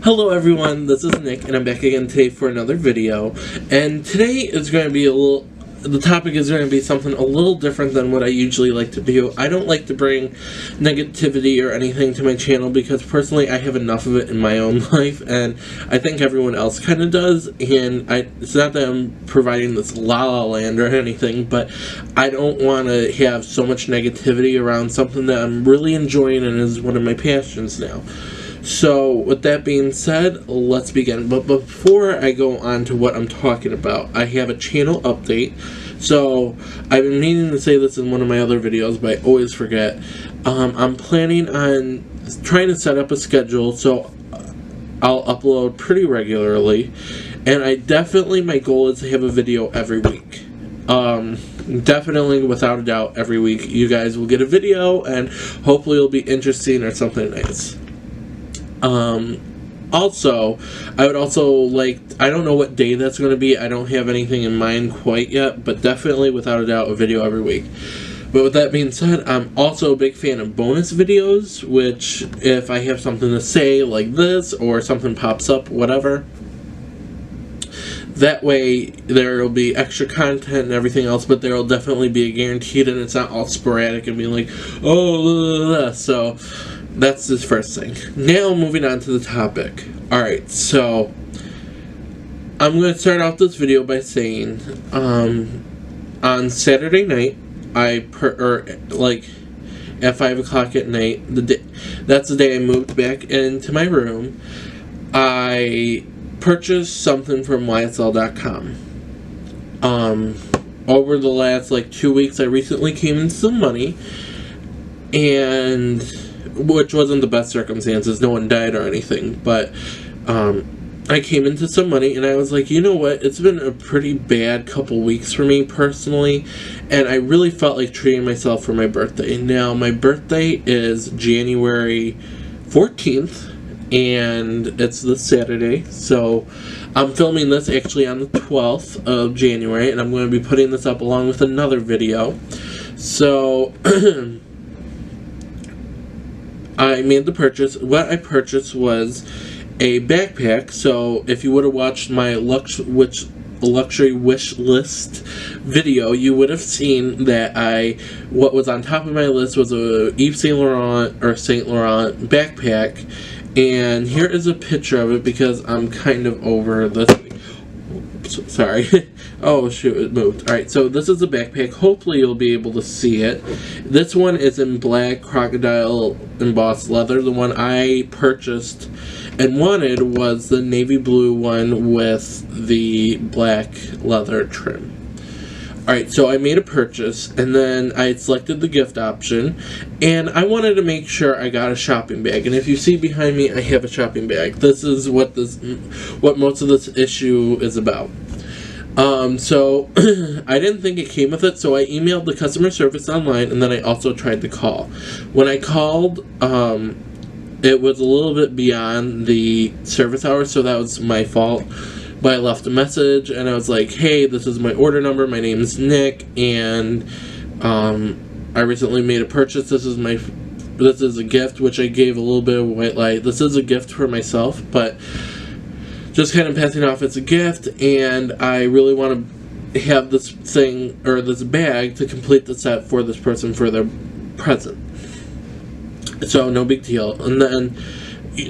Hello everyone, this is Nick, and I'm back again today for another video. And today is going to be the topic is going to be something a little different than what I usually like to do. I don't like to bring negativity or anything to my channel because personally I have enough of it in my own life, and I think everyone else kind of does. And it's not that I'm providing this la-la land or anything, but I don't want to have so much negativity around something that I'm really enjoying and is one of my passions now. So, with that being said, let's begin. But before I go on to what I'm talking about, I have a channel update. So, I've been meaning to say this in one of my other videos, but I always forget. I'm planning on trying to set up a schedule so I'll upload pretty regularly. And my goal is to have a video every week. Definitely, without a doubt, every week you guys will get a video, and hopefully it'll be interesting or something nice. Also, I would also like, I don't know what day that's going to be, I don't have anything in mind quite yet, but definitely, without a doubt, a video every week. But with that being said, I'm also a big fan of bonus videos, which, if I have something to say, like this, or something pops up, whatever, that way there will be extra content and everything else, but there will definitely be a guaranteed, and it's not all sporadic and being like, oh, blah, blah, blah. So that's the first thing. Now, moving on to the topic. Alright, so I'm going to start off this video by saying, on Saturday night, at 5 o'clock at night, that's the day I moved back into my room, I purchased something from YSL.com. Over the last, 2 weeks, I recently came into some money, and which wasn't the best circumstances, no one died or anything, but I came into some money, and I was like, you know what, it's been a pretty bad couple weeks for me personally, and I really felt like treating myself for my birthday. Now, my birthday is January 14th, and it's this Saturday, so I'm filming this actually on the 12th of January, and I'm going to be putting this up along with another video. So I made the purchase. What I purchased was a backpack. So if you would have watched my luxury wish list video, you would have seen that what was on top of my list was a Yves Saint Laurent backpack, and here is a picture of it because I'm kind of over this. Sorry. Oh shoot, it moved. Alright, so this is a backpack. Hopefully you'll be able to see it. This one is in black crocodile embossed leather. The one I purchased and wanted was the navy blue one with the black leather trim. Alright, so I made a purchase, and then I selected the gift option, and I wanted to make sure I got a shopping bag. And if you see behind me, I have a shopping bag. This is what most of this issue is about. So I didn't think it came with it, so I emailed the customer service online, and then I also tried to call. When I called, it was a little bit beyond the service hours, so that was my fault. But I left a message, and I was like, hey, this is my order number, my name is Nick, and I recently made a purchase. This is a gift, which I gave a little bit of white light. This is a gift for myself, but just kind of passing off as a gift, and I really want to have this thing, or this bag, to complete the set for this person for their present. So, no big deal. And then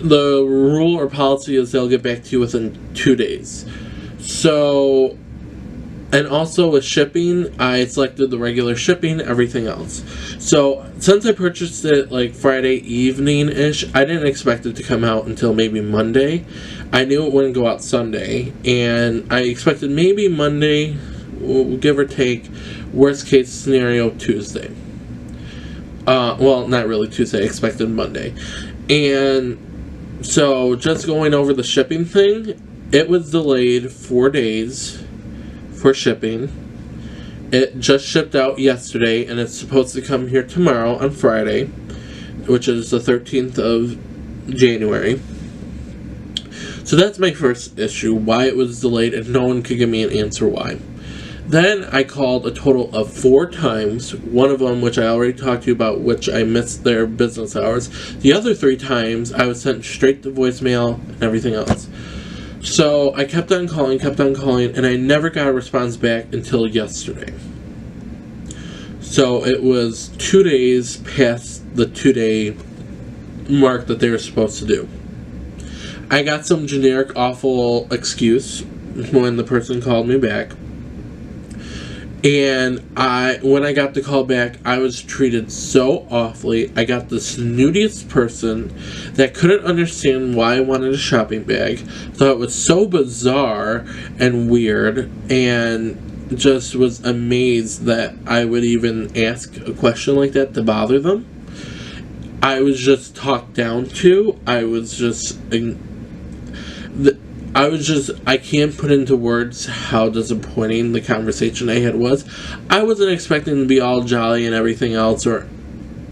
the rule or policy is they'll get back to you within 2 days. So, and also with shipping, I selected the regular shipping, everything else. So, since I purchased it Friday evening-ish, I didn't expect it to come out until maybe Monday. I knew it wouldn't go out Sunday, and I expected maybe Monday, give or take, worst case scenario, Tuesday. Well, not really Tuesday, I expected Monday. And so, just going over the shipping thing, it was delayed 4 days for shipping. It just shipped out yesterday, and it's supposed to come here tomorrow on Friday, which is the 13th of January. So that's my first issue, why it was delayed, and no one could give me an answer why. Then I called a total of 4 times. One of them, which I already talked to you about, which I missed their business hours. The other 3 times, I was sent straight to voicemail and everything else. So I kept on calling, and I never got a response back until yesterday. So it was 2 days past the 2-day mark that they were supposed to do. I got some generic awful excuse when the person called me back. And when I got the call back, I was treated so awfully. I got the snootiest person that couldn't understand why I wanted a shopping bag. Thought it was so bizarre and weird, and just was amazed that I would even ask a question like that to bother them. I was just talked down to. I can't put into words how disappointing the conversation I had was. I wasn't expecting to be all jolly and everything else, or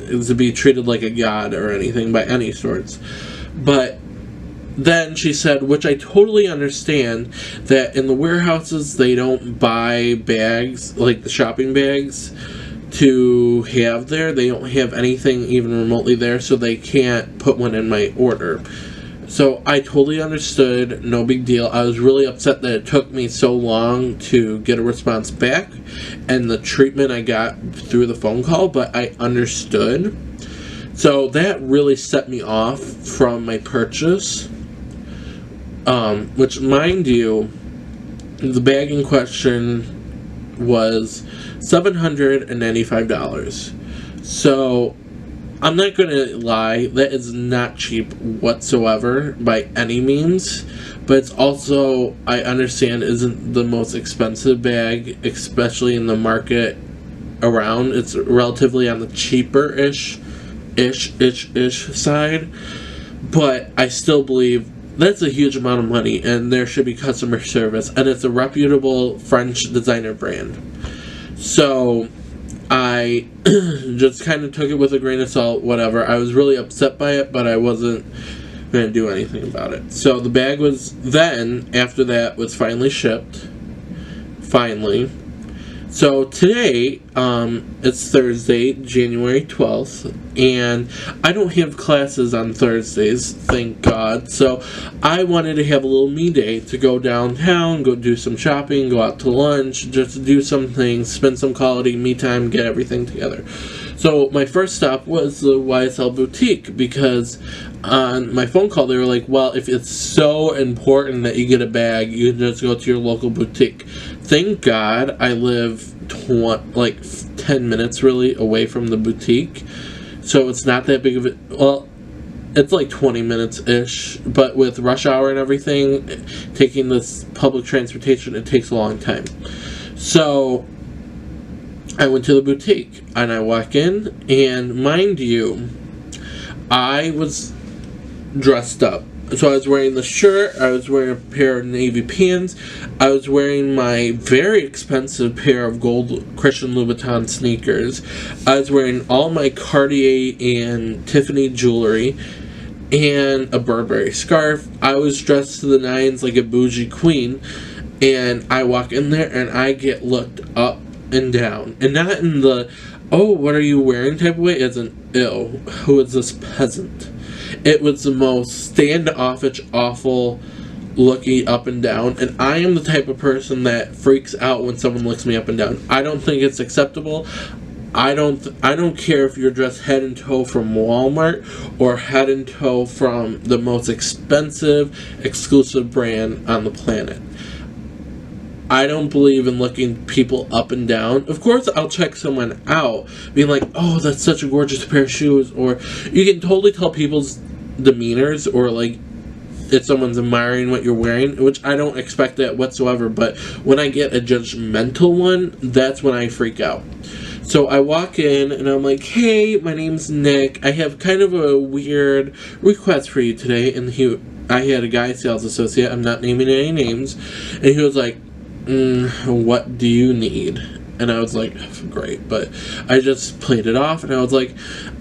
to be treated like a god or anything by any sorts. But then she said, which I totally understand, that in the warehouses they don't buy bags, like the shopping bags, to have there. They don't have anything even remotely there, so they can't put one in my order. So I totally understood, no big deal. I was really upset that it took me so long to get a response back and the treatment I got through the phone call, but I understood. So that really set me off from my purchase, which, mind you, the bag in question was $795. So I'm not going to lie, that is not cheap whatsoever by any means, but it's also, I understand, isn't the most expensive bag, especially in the market around. It's relatively on the cheaper-ish side, but I still believe that's a huge amount of money, and there should be customer service, and it's a reputable French designer brand. So I just kind of took it with a grain of salt, whatever. I was really upset by it, but I wasn't going to do anything about it. So the bag was then, after that, was finally shipped. Finally. So today, it's Thursday, January 12th, and I don't have classes on Thursdays, thank God. So I wanted to have a little me day to go downtown, go do some shopping, go out to lunch, just do some things, spend some quality me time, get everything together. So my first stop was the YSL boutique, because on my phone call they were like, well, if it's so important that you get a bag, you can just go to your local boutique. Thank God I live 10 minutes really away from the boutique, so it's not that big of a, well, it's like 20 minutes-ish, but with rush hour and everything, taking this public transportation, it takes a long time. So I went to the boutique, and I walk in, and mind you, I was dressed up. So I was wearing the shirt, I was wearing a pair of navy pants, I was wearing my very expensive pair of gold Christian Louboutin sneakers, I was wearing all my Cartier and Tiffany jewelry, and a Burberry scarf. I was dressed to the nines like a bougie queen, and I walk in there and I get looked up and down. And not in the, oh, what are you wearing type of way, as an, ew, who is this peasant? It was the most standoffish, awful looking up and down, and I am the type of person that freaks out when someone looks me up and down. I don't think it's acceptable. I don't care if you're dressed head and toe from Walmart or head and toe from the most expensive, exclusive brand on the planet. I don't believe in looking people up and down. Of course, I'll check someone out, being like, oh, that's such a gorgeous pair of shoes. Or you can totally tell people's demeanors, or like if someone's admiring what you're wearing, which I don't expect that whatsoever. But when I get a judgmental one, that's when I freak out. So I walk in and I'm like, hey, my name's Nick. I have kind of a weird request for you today. And I had a guy sales associate, I'm not naming any names, and he was like, what do you need? And I was like, great, but I just played it off, and I was like,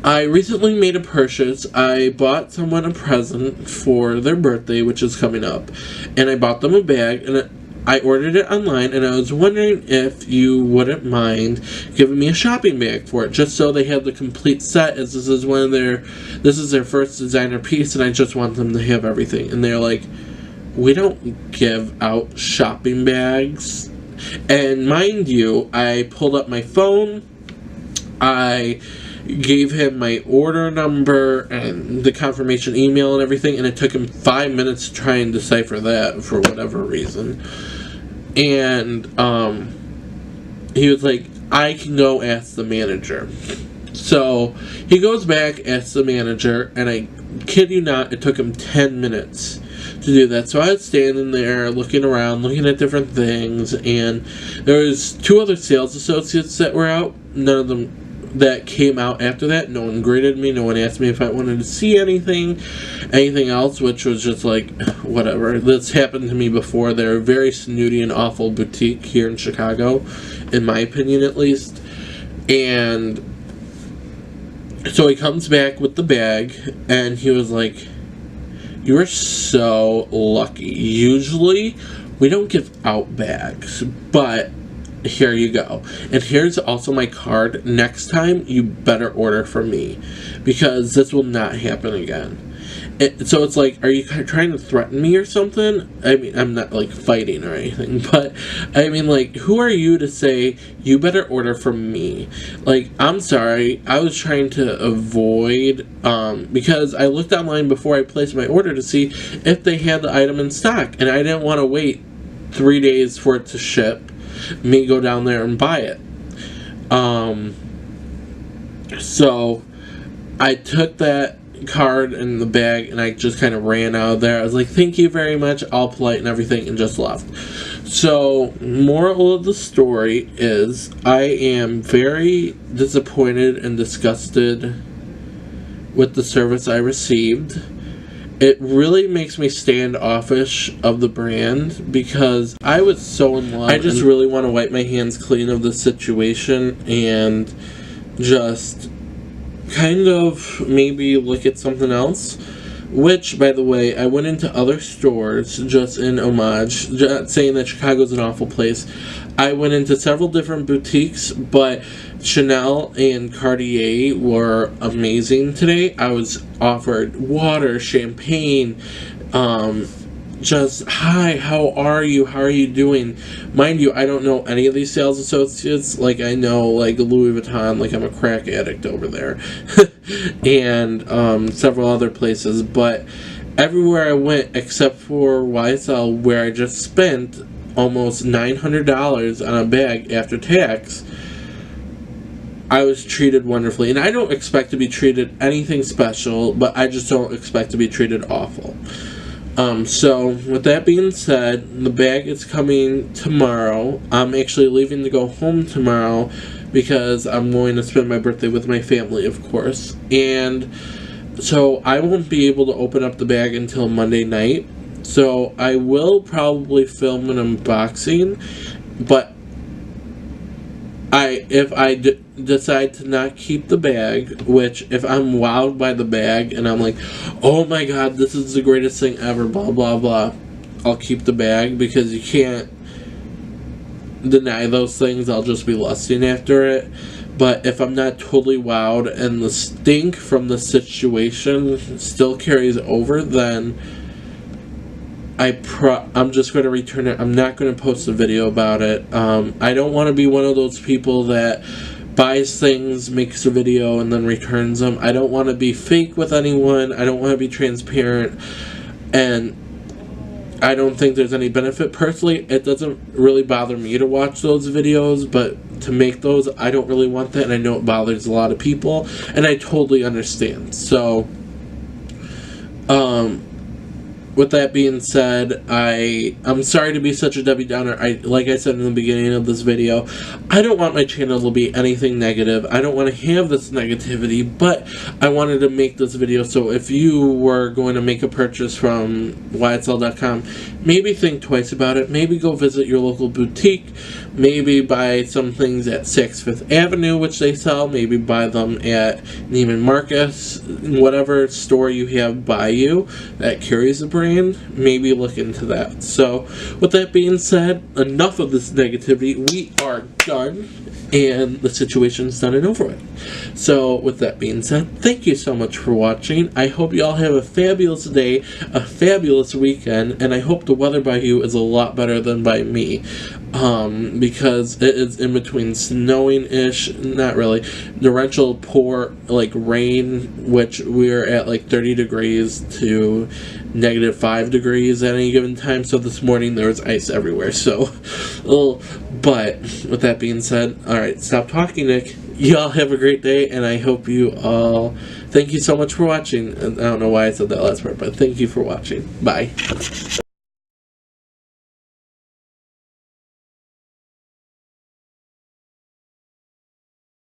I recently made a purchase. I bought someone a present for their birthday, which is coming up, and I bought them a bag, and I ordered it online, and I was wondering if you wouldn't mind giving me a shopping bag for it, just so they have the complete set, as this is their first designer piece, and I just want them to have everything. And they're like, we don't give out shopping bags. And mind you, I pulled up my phone, I gave him my order number and the confirmation email and everything, and it took him 5 minutes to try and decipher that for whatever reason. And he was like, I can go ask the manager. So he goes back, asks the manager, and I kid you not, it took him 10 minutes to do that. So I was standing there looking around, looking at different things, and there was 2 other sales associates that were out. None of them that came out after that. No one greeted me, no one asked me if I wanted to see anything else, which was just like, whatever. This happened to me before. They're a very snooty and awful boutique here in Chicago, in my opinion at least. And so he comes back with the bag, and he was like, you are so lucky. Usually we don't give out bags, but here you go. And here's also my card. Next time, you better order from me, because this will not happen again. So it's like, are you trying to threaten me or something? I mean, I'm not like fighting or anything, but I mean, like, who are you to say you better order from me? Like, I'm sorry, I was trying to avoid, because I looked online before I placed my order to see if they had the item in stock, and I didn't want to wait 3 days for it to ship, me go down there and buy it. So I took that card in the bag, and I just kind of ran out of there. I was like, thank you very much, all polite and everything, and just left. So, moral of the story is, I am very disappointed and disgusted with the service I received. It really makes me standoffish of the brand, because I was so in love. I just really want to wipe my hands clean of the situation and just kind of maybe look at something else. Which, by the way, I went into other stores just in homage, not saying that Chicago's an awful place. I went into several different boutiques, but Chanel and Cartier were amazing today. I was offered water, champagne, just, hi, how are you doing? Mind you, I don't know any of these sales associates. Like, I know, like, Louis Vuitton, like, I'm a crack addict over there. And, several other places. But everywhere I went, except for YSL, where I just spent almost $900 on a bag after tax, I was treated wonderfully. And I don't expect to be treated anything special, but I just don't expect to be treated awful. So, with that being said, the bag is coming tomorrow. I'm actually leaving to go home tomorrow, because I'm going to spend my birthday with my family, of course. And so, I won't be able to open up the bag until Monday night. So, I will probably film an unboxing, but if I decide to not keep the bag, which if I'm wowed by the bag and I'm like, oh my god, this is the greatest thing ever, blah blah blah, I'll keep the bag, because you can't deny those things. I'll just be lusting after it. But if I'm not totally wowed and the stink from the situation still carries over, then I'm just going to return it. I'm not going to post a video about it. I don't want to be one of those people that buys things, makes a video, and then returns them. I don't want to be fake with anyone. I don't want to be transparent. And I don't think there's any benefit. Personally, it doesn't really bother me to watch those videos, but to make those, I don't really want that, and I know it bothers a lot of people, and I totally understand. So, with that being said, I'm sorry to be such a Debbie Downer. Like I said in the beginning of this video, I don't want my channel to be anything negative. I don't want to have this negativity, but I wanted to make this video. So if you were going to make a purchase from YSL.com, maybe think twice about it. Maybe go visit your local boutique. Maybe buy some things at 6th Fifth Avenue, which they sell. Maybe buy them at Neiman Marcus, whatever store you have by you that carries the brand. rain, maybe look into that. So, with that being said, enough of this negativity. We are done, and the situation's done and over with. So, with that being said, thank you so much for watching. I hope you all have a fabulous day, a fabulous weekend, and I hope the weather by you is a lot better than by me. Because it is in between snowing-ish, not really, torrential pour, like rain, which we're at like 30 degrees to -5 degrees at any given time. So this morning there was ice everywhere. So, but with that being said, alright, stop talking, Nick. Y'all have a great day, and I hope you all, thank you so much for watching. And I don't know why I said that last part, but thank you for watching. Bye.